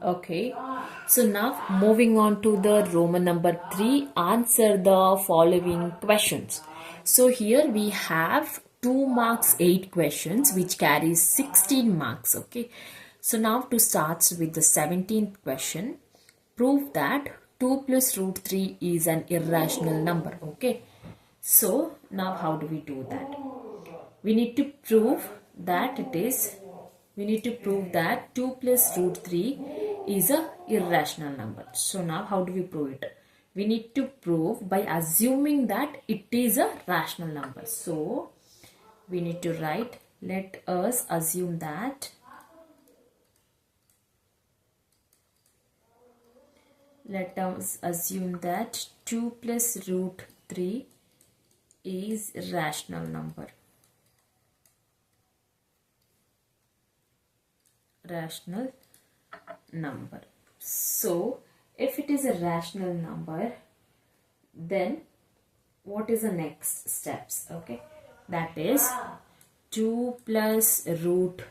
Okay, so now moving on to the Roman number 3, answer the following questions. So here we have 2 marks 8 questions which carries 16 marks. Okay, so now to start with the 17th question, prove that 2 plus root 3 is an irrational number. Okay, so now how do we do that? We need to prove that we need to prove that 2 plus root 3 is a irrational number. So now how do we prove it? We need to prove by assuming that it is a rational number. So we need to write, let us assume that let us assume that 2 plus root 3 is a rational number. Rational number. So if it is a rational number, then what is the next steps? Okay, that is 2 plus root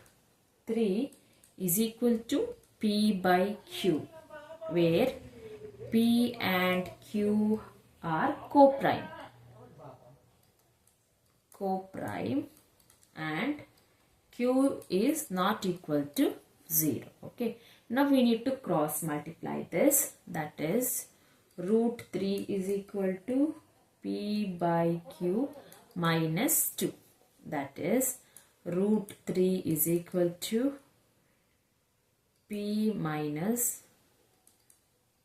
3 is equal to P by Q, where P and Q are co-prime and Q is not equal to 0. Okay, now we need to cross multiply this, that is root 3 is equal to P by Q minus 2, that is root 3 is equal to P minus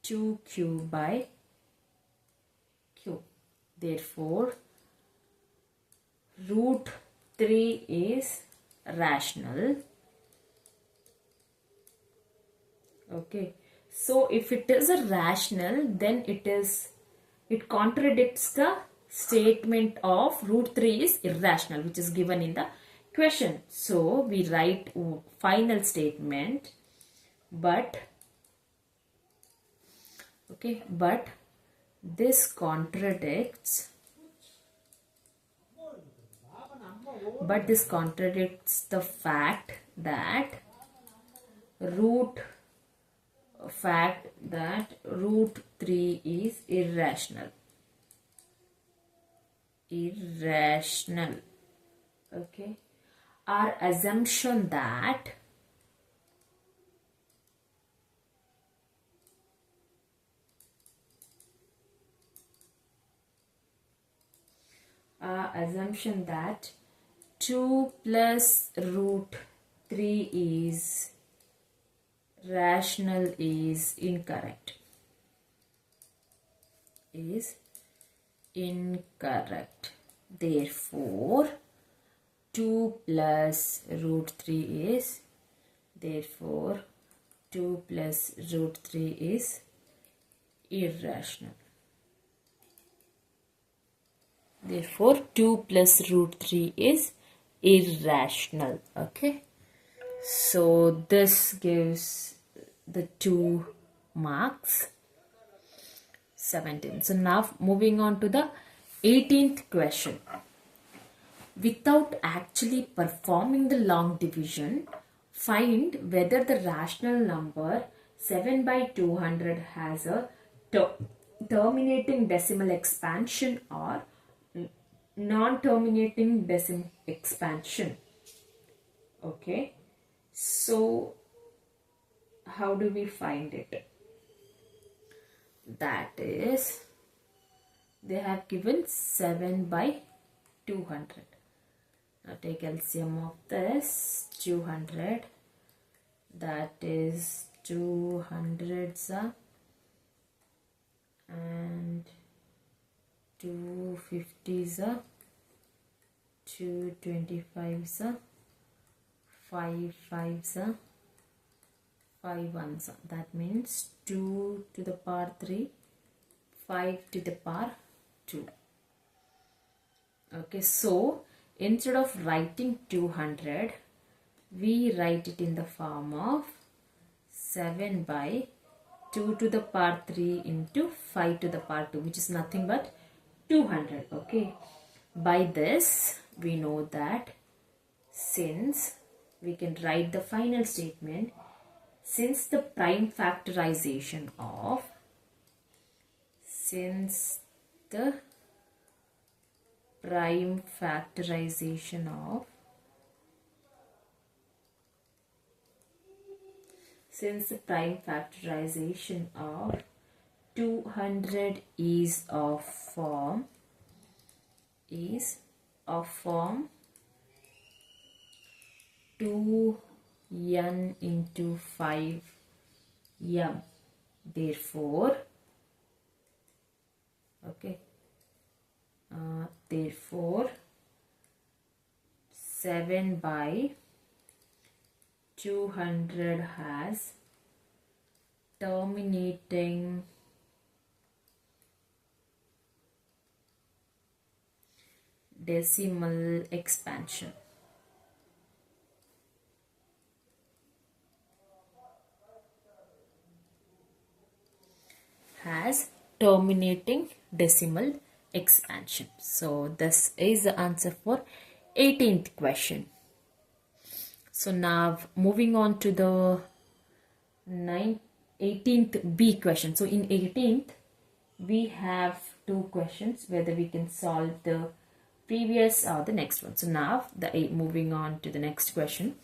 2Q by Q. Therefore root 3 is rational. Okay, so if it is a rational, then it contradicts the statement of root 3 is irrational, which is given in the question. So we write final statement, but this contradicts the fact that root 3 is irrational. Okay, our assumption that assumption that 2 plus root 3 is rational is incorrect. Therefore 2 plus root 3 is irrational. Therefore 2 plus root 3 is irrational. Okay, so this gives the 2 marks. 17. So now moving on to the 18th question. Without actually performing the long division, find whether the rational number 7 by 200 has a terminating decimal expansion or non-terminating decimal expansion. Okay, so how do we find it? That is, they have given 7 by 200. Now take LCM of this, 200, that is 200s and 250s, 225s, 5 5s, 5 1s. That means 2 to the power 3, 5 to the power 2. Okay, so instead of writing 200, we write it in the form of 7 by 2 to the power 3 into 5 to the power 2, which is nothing but 200. Okay, by this we know that since we can write the final statement since the prime factorization of since the prime factorization of 200 is of form 2n into 5m. Therefore, therefore 7 by 200 has terminating decimal expansion. Has terminating decimal expansion. So this is the answer for 18th question. So now moving on to the 18th B question. So in 18th we have two questions whether we can solve the previous or the next one. So now moving on to the next question.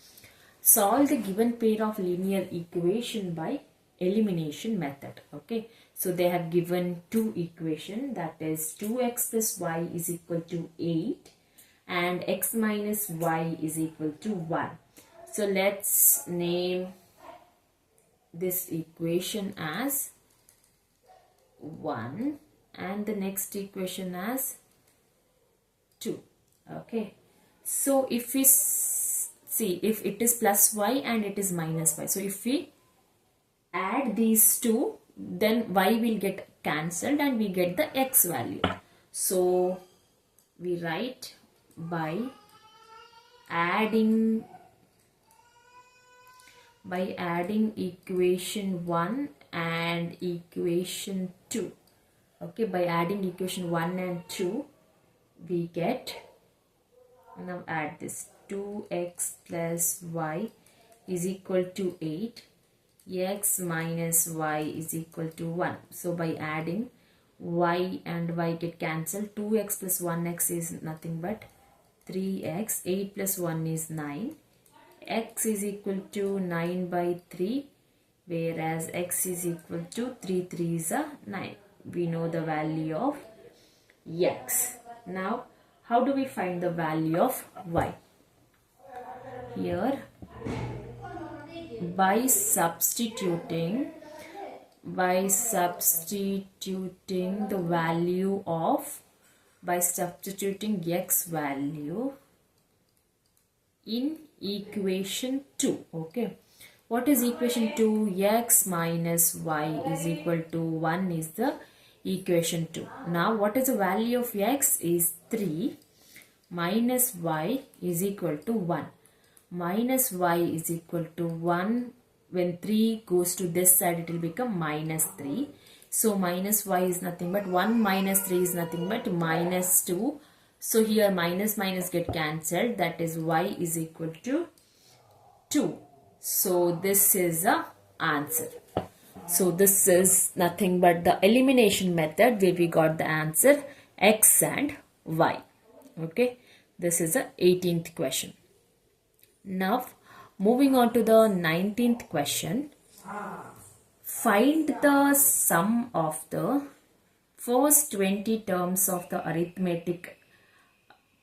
Solve the given pair of linear equation by elimination method. Okay, so they have given two equation, that is 2x plus y is equal to 8 and x minus y is equal to 1. So let's name this equation as 1 and the next equation as 2. Okay, so if we see, if it is plus y and it is minus y, so if we add these two, then y will get cancelled and we get the x value. So we write by adding equation 1 and equation 2. Okay, by adding equation 1 and 2 we get, now add this, 2x plus y is equal to 8, x minus y is equal to 1. So by adding, y and y get cancelled, 2x plus 1x is nothing but 3x, 8 plus 1 is 9, x is equal to 9 by 3, whereas x is equal to 3 3s are 9. We know the value of x. Now how do we find the value of y? Here, by substituting the value of, by substituting x value in equation 2. Okay, what is equation 2? X minus y is equal to 1 is the equation 2. Now what is the value of x is 3, minus y is equal to 1. Minus y is equal to 1. When 3 goes to this side, it will become minus 3. So minus y is nothing but 1 minus 3 is nothing but minus 2. So here minus minus get cancelled, that is y is equal to 2. So this is the answer. So this is nothing but the elimination method where we got the answer x and y. Okay, this is the 18th question. Now moving on to the 19th question. Find the sum of the first 20 terms of the arithmetic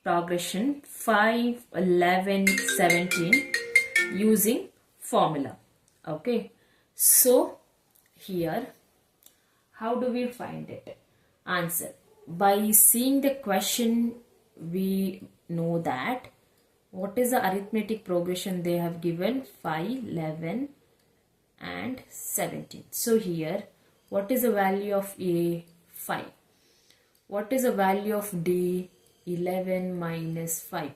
progression 5, 11, 17 using formula. Okay, so here how do we find it? Answer. By seeing the question we know that what is the arithmetic progression they have given, 5, 11 and 17. So here what is the value of A? 5. What is the value of D? 11 minus 5.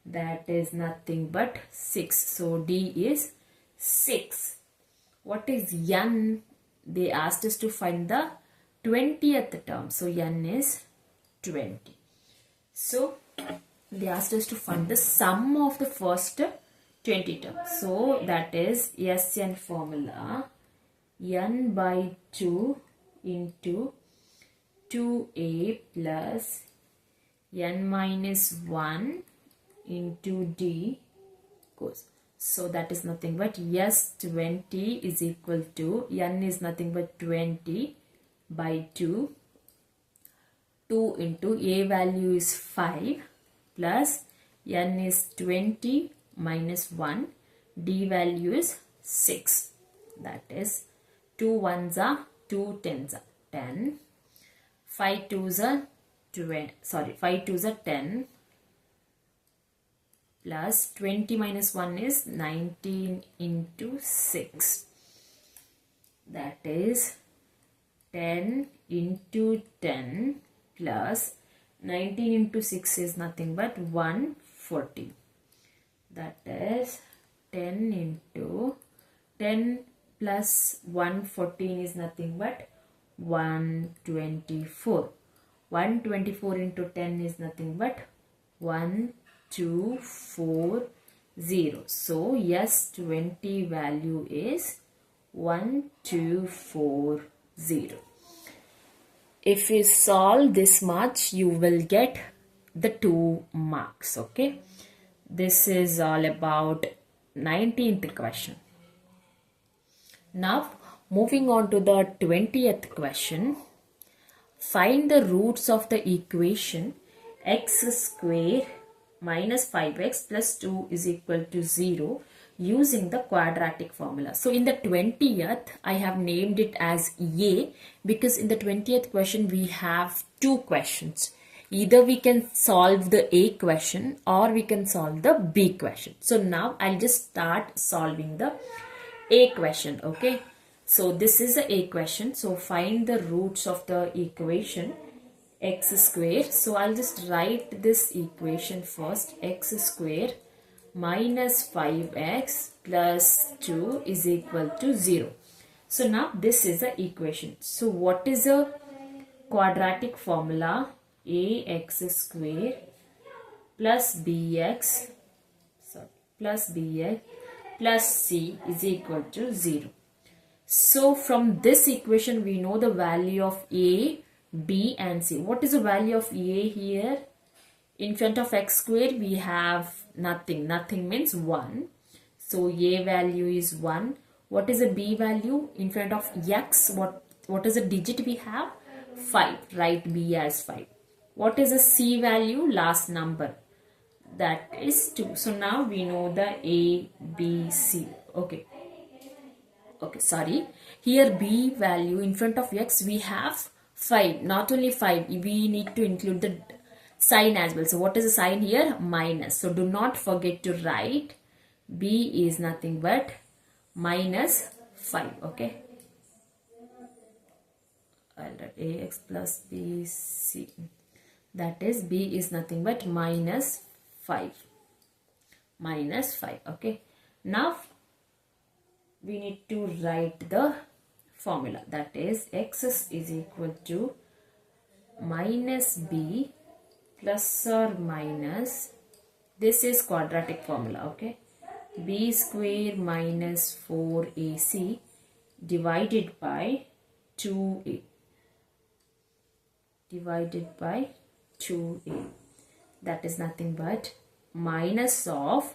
That is nothing but 6. So D is 6. What is N? They asked us to find the 20th term. So N is 20. So they asked us to find the sum of the first 20 terms. So that is Sn formula n by 2 into 2a plus n minus 1 into d goes. So that is nothing but S20 is equal to n is nothing but 20 by 2. 2 into a value is 5 plus n is 20 minus 1, d value is 6. That is 2 ones are 2 tens are 10, 5 twos are 5 twos are 10 plus 20 minus 1 is 19 into 6. That is 10 into 10 plus 19 into 6 is nothing but 140. That is 10 into 10 plus 114 is nothing but 124. 124 into 10 is nothing but 1240. So S20 value is 1240. If you solve this much, you will get the 2 marks. Okay. This is all about 19th question. Now moving on to the 20th question. Find the roots of the equation x square minus 5x plus 2 is equal to 0 using the quadratic formula. So in the 20th, I have named it as A because in the 20th question we have 2 questions. Either we can solve the A question or we can solve the B question. So now I'll just start solving the A question. Okay. So this is the A question. So find the roots of the equation x square. So I'll just write this equation first. X square minus 5x plus 2 is equal to 0. So now this is the equation. So what is a quadratic formula? Ax square plus bx plus c is equal to 0. So from this equation we know the value of a, b and c. What is the value of a here? In front of x square we have nothing. Nothing means 1. So a value is 1. What is the b value? In front of x, what is the digit we have? 5. Write b as 5. What is the c value? Last number. That is 2. So now we know the a, b, c. Okay, sorry. Here b value in front of x we have 5. Not only 5, we need to include the sign as well. So what is the sign here? Minus. So do not forget to write b is nothing but minus 5. Okay. I'll write ax plus bc. That is b is nothing but minus 5. Minus 5. Okay. Now we need to write the formula. That is x is equal to minus b plus or minus, this is quadratic formula. Okay. B square minus 4ac divided by 2a. Divided by 2a. That is nothing but minus of,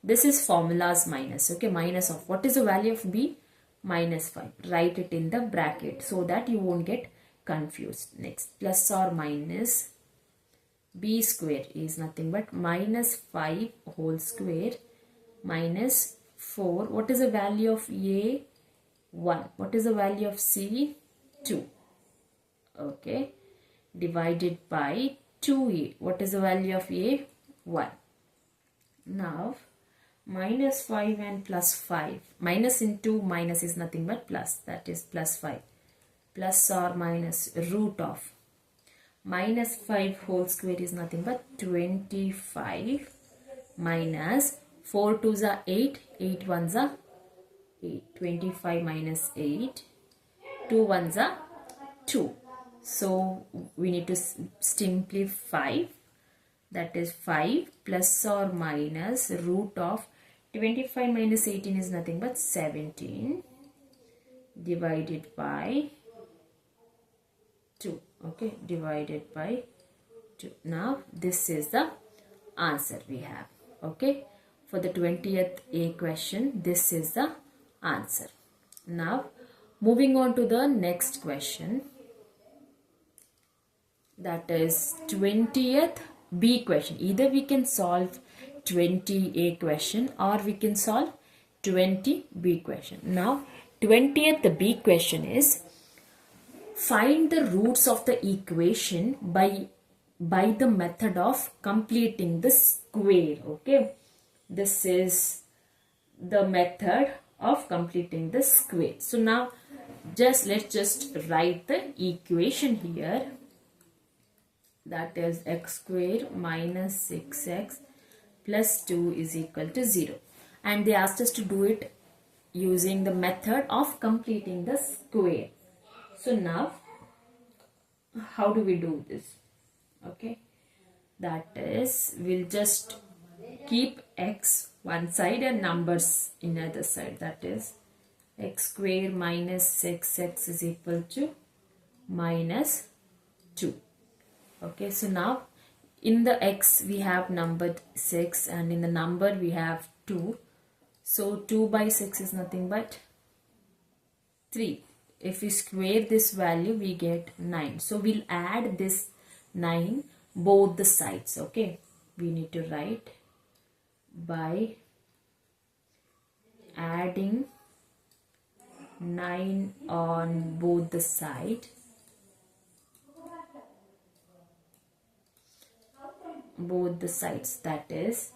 this is formulas minus. Okay. Minus of, what is the value of b? Minus 5. Write it in the bracket so that you won't get confused. Next, plus or minus b square is nothing but minus 5 whole square minus 4. What is the value of a? 1. What is the value of c? 2. Okay. Divided by 2a. What is the value of a? 1. Now minus 5 and plus 5. Minus into minus is nothing but plus. That is plus 5. Plus or minus root of minus 5 whole square is nothing but 25 minus 4 2s are 8. 8 1s are 8. 25 minus 8. 2 1s are 2. So we need to simplify. That is 5 plus or minus root of 25 minus 18 is nothing but 17 divided by 2. Okay, divided by 2. Now this is the answer we have. Okay, for the 20th A question, this is the answer. Now moving on to the next question, that is 20th B question. Either we can solve 20A question or we can solve 20B question. Now 20th B question is, find the roots of the equation by the method of completing the square. Okay, this is the method of completing the square. So now let's just write the equation here, that is x square minus 6x plus 2 is equal to 0, and they asked us to do it using the method of completing the square. So now how do we do this? Okay, that is, we'll just keep x one side and numbers in other side, that is x square minus 6x is equal to minus 2. Okay, so now in the x we have numbered 6 and in the number we have 2. So 2 by 6 is nothing but 3. If we square this value we get 9. So we'll add this 9 both the sides. Okay, we need to write by adding 9 on both the side. Both the sides, that is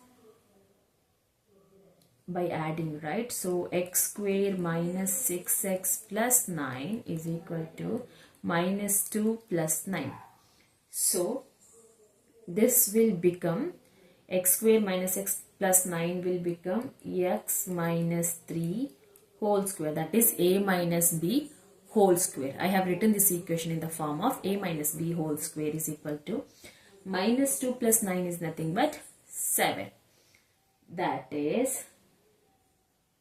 by adding, right? So x square minus 6x plus 9 is equal to minus 2 plus 9. So this will become x square minus x plus 9 will become x minus 3 whole square, that is a minus b whole square. I have written this equation in the form of a minus b whole square is equal to minus 2 plus 9 is nothing but 7. That is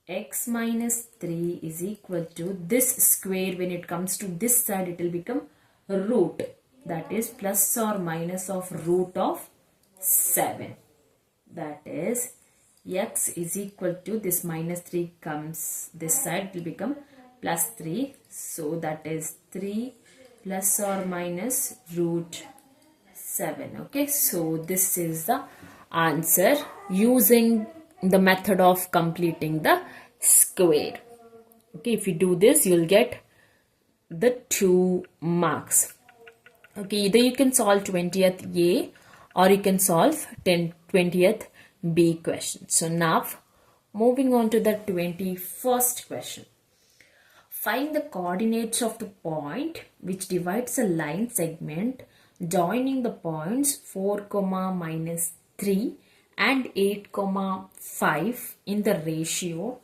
x minus 3 is equal to this square. When it comes to this side, it will become root, that is plus or minus of root of 7. That is x is equal to, this minus 3 comes this side, it will become plus 3. So that is 3 plus or minus root 7. Okay, so this is the answer using the method of completing the square. Okay, if you do this, you'll get the 2 marks. Okay, either you can solve 20th A or you can solve 20th B question. So now moving on to the 21st question. Find the coordinates of the point which divides a line segment joining the points 4, minus 3 and 8, 5 in the ratio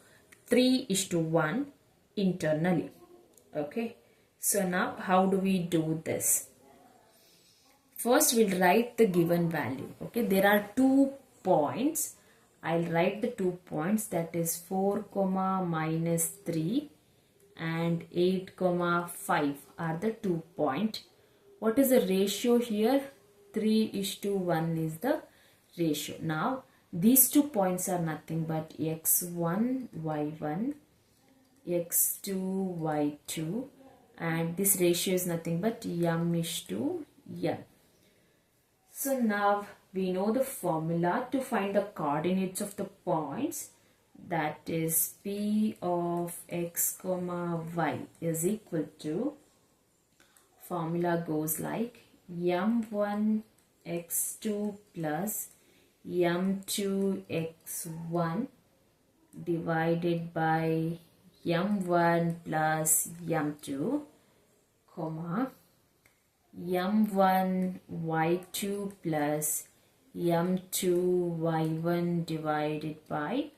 3:1 internally. Okay, so now how do we do this? First we'll write the given value. Okay, there are 2 points. I'll write the 2 points, that is 4, minus 3 and 8, 5 are the 2 points. What is the ratio here? 3:1 is the ratio. Now these 2 points are nothing but x1, y1, x2, y2, and this ratio is nothing but m:n. So now we know the formula to find the coordinates of the points, that is p of x, y is equal to, formula goes like m1 x2 plus m2 x1 divided by m1 plus m2, comma m1 y2 plus m2 y1 divided by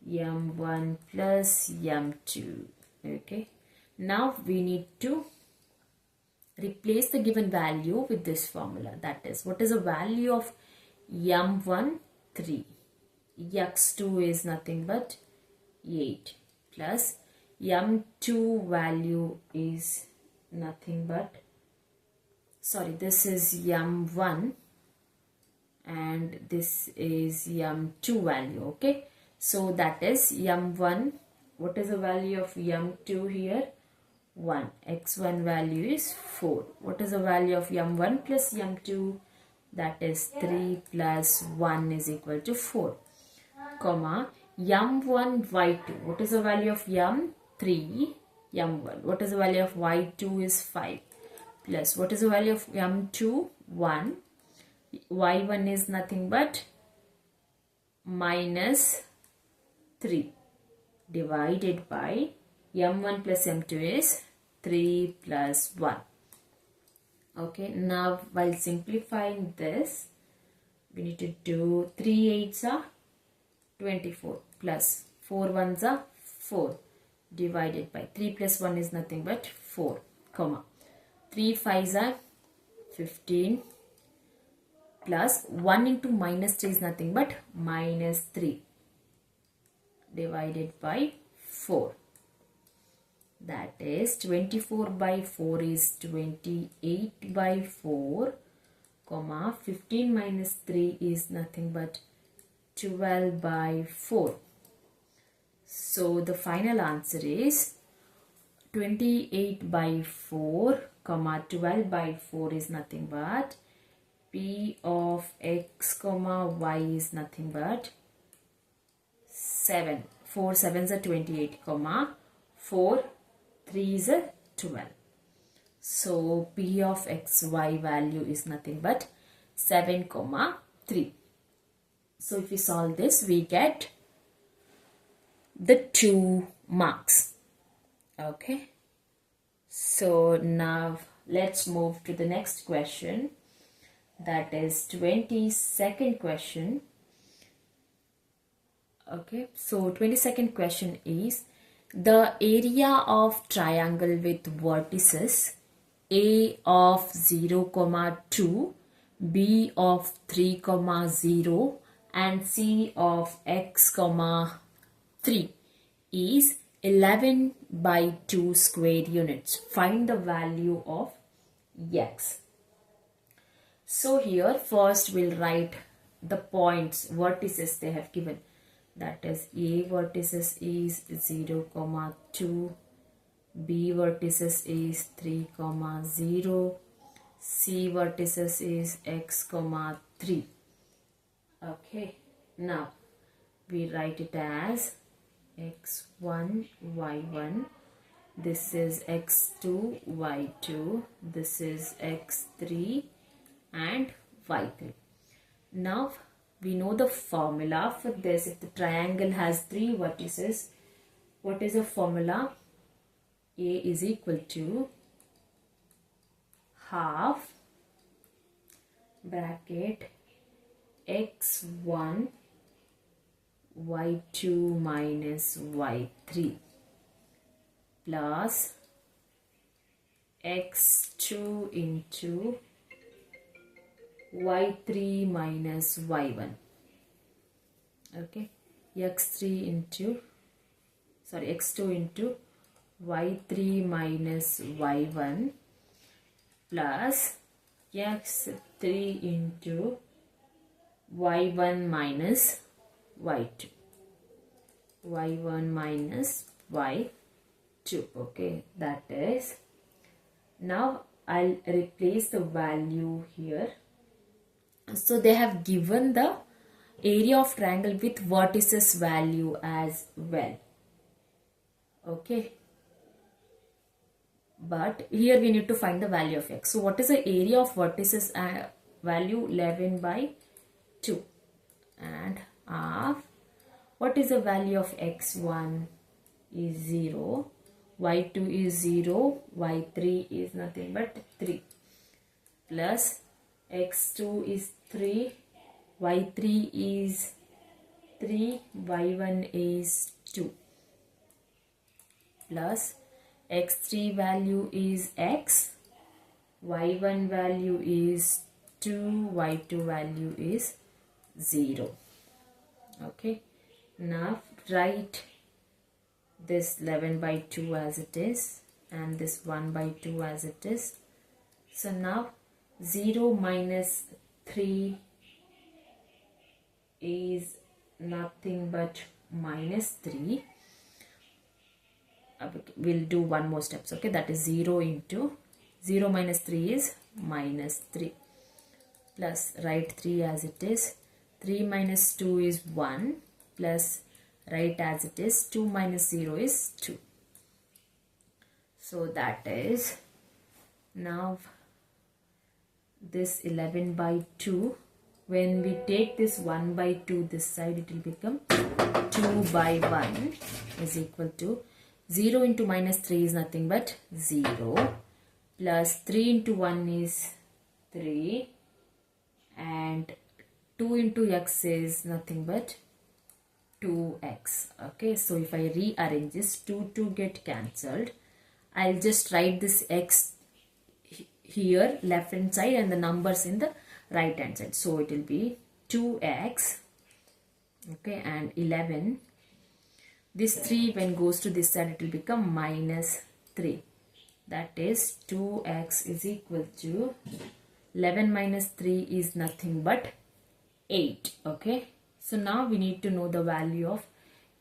m1 plus m2. Okay, now we need to replace the given value with this formula, that is, what is the value of m1? 3. x2 is nothing but 8 plus m2 value is nothing but, sorry, this is m1 and this is m2 value. Okay, so that is m1. What is the value of m2 here? 1. X1 value is 4. What is the value of m1 plus m2? That is 3 plus 1 is equal to 4. Comma, m1 y2. What is the value of m3? m1. What is the value of y2 is 5. Plus, what is the value of m2? 1. y1 is nothing but minus 3 divided by m1 plus m2 is 3 plus 1. Okay, now while simplifying this, we need to do 3 8s are 24 plus 4 1s are 4 divided by 3 plus 1 is nothing but 4, comma 3 5s are 15 plus 1 into minus 3 is nothing but minus 3 divided by 4. That is 24 by 4 is 28 by 4, comma 15 minus 3 is nothing but 12 by 4. So the final answer is 28 by 4, comma 12 by 4 is nothing but P of x, comma y is nothing but 7. 4 7s are 28, comma 4 3s are 12. So P of x, y value is nothing but 7, comma 3. So if we solve this, we get the 2 marks. Okay. So now let's move to the next question. That is 22nd question. Okay. So 22nd question is, the area of triangle with vertices A of 0, 2, B of 3, 0 and C of x, 3 is 11 by 2 square units. Find the value of x. So here first we'll write the points, vertices they have given. That is A vertices is 0, 2, B vertices is 3, 0, C vertices is x, 3. Okay, now we write it as x1, y1, this is x2, y2, this is x3 and y3. Now we know the formula for this. If the triangle has 3 vertices, what is the formula? A is equal to half bracket x1 y2 minus y3 plus x2 into y3 minus y1. Okay, x2 into y3 minus y1 plus x3 into y1 minus y2. y1 minus y2. Okay, that is, now I'll replace the value here. So they have given the area of triangle with vertices value as well. Okay, but here we need to find the value of x. So what is the area of vertices value? 11 by 2. And what is the value of x1 is 0, y2 is 0, y3 is nothing but 3 plus x2 is 3, y3 is 3, y1 is 2 plus x3 value is x, y1 value is 2, y2 value is 0. Okay, now write this 11 by 2 as it is and this 1 by 2 as it is. So now 0 minus 3 is nothing but minus 3. We'll do one more steps. Okay, that is 0 into 0 minus 3 is minus 3, plus write 3 as it is. 3 minus 2 is 1, plus write as it is. 2 minus 0 is 2. So that is, now this 11 by 2, when we take this 1 by 2 this side, it will become 2 by 1 is equal to 0 into minus 3 is nothing but 0, plus 3 into 1 is 3, and 2 into x is nothing but 2x. Okay, so if I rearrange this, 2 get cancelled. I'll just write this x here left hand side and the numbers in the right hand side. So it will be 2x, okay, and 11. This 3 when goes to this side, it will become minus 3. That is 2x is equal to 11 minus 3 is nothing but 8. Okay, so now we need to know the value of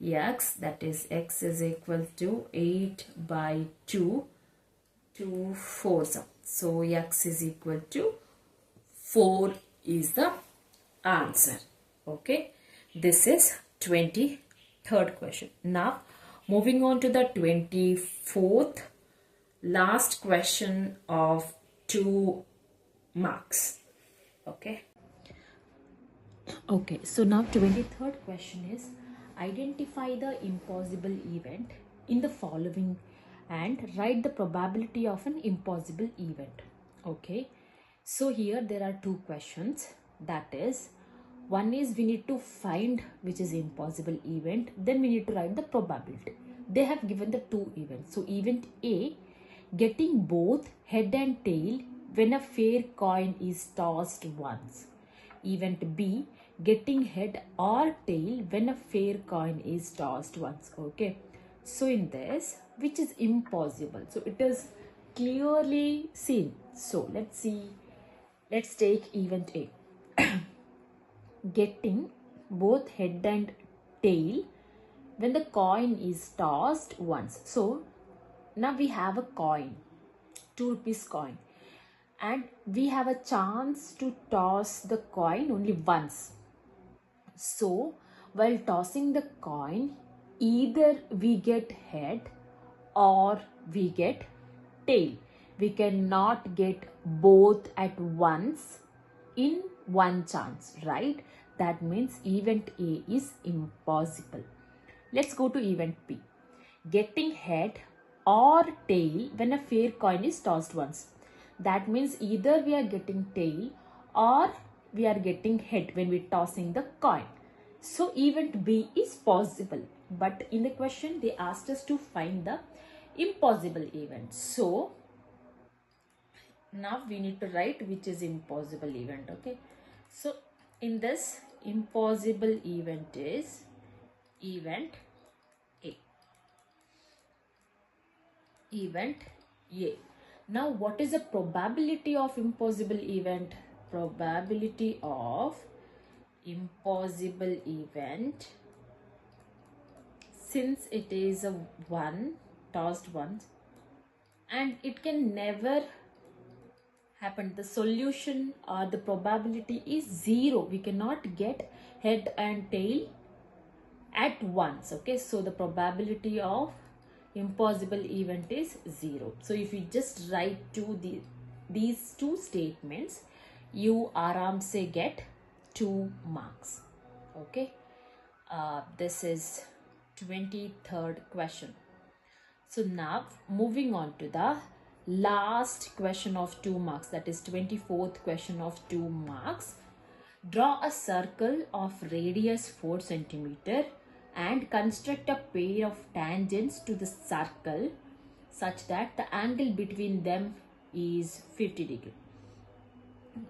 x, that is x is equal to 8 by 2 to 4. So x is equal to 4 is the answer. Okay, this is 23rd question. Now moving on to the 24th last question of 2 marks. Okay. Okay, so now 23rd question is, identify the impossible event in the following and write the probability of an impossible event. Okay, so here there are 2 questions. That is, one is we need to find which is impossible event, then we need to write the probability. They have given the 2 events. So event A, getting both head and tail when a fair coin is tossed once. Event B, getting head or tail when a fair coin is tossed once. Okay, so in this, which is impossible? So it is clearly seen. So let's see, let's take event A. Getting both head and tail when the coin is tossed once. So now we have a coin, 2 rupees coin, and we have a chance to toss the coin only once. So while tossing the coin, either we get head or we get tail. We cannot get both at once in one chance, right? That means event A is impossible. Let's go to event B. Getting head or tail when a fair coin is tossed once. That means either we are getting tail or we are getting head when we are tossing the coin. So event B is possible. But in the question they asked us to find the impossible event. So now we need to write which is impossible event. Okay, so in this, impossible event is event A. Event A. Now what is the probability of impossible event? Probability of impossible event, since it is a 1 tossed once and it can never happen, the solution or the probability is 0. We cannot get head and tail at once. Okay, so the probability of impossible event is 0. So if you just write these 2 statements, you aram se get 2 marks. Okay, this is 23rd question. So now moving on to the last question of 2 marks, that is 24th question of 2 marks. Draw a circle of radius 4 centimeter and construct a pair of tangents to the circle such that the angle between them is 50 degree.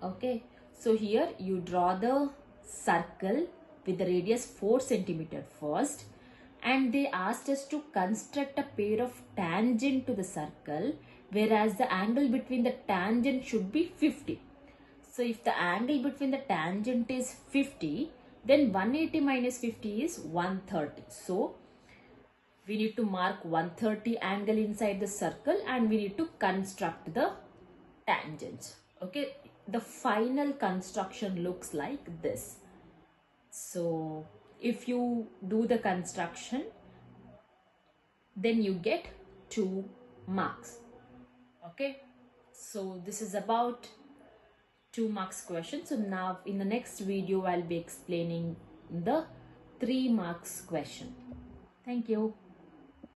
Okay, so here you draw the circle with the radius 4 centimeter first, and they asked us to construct a pair of tangent to the circle, whereas the angle between the tangent should be 50. So if the angle between the tangent is 50, then 180 minus 50 is 130. So we need to mark 130 angle inside the circle and we need to construct the tangents. Okay, the final construction looks like this. So if you do the construction, then you get 2 marks. Okay, so this is about 2 marks question. So now in the next video I'll be explaining the 3 marks question. Thank you.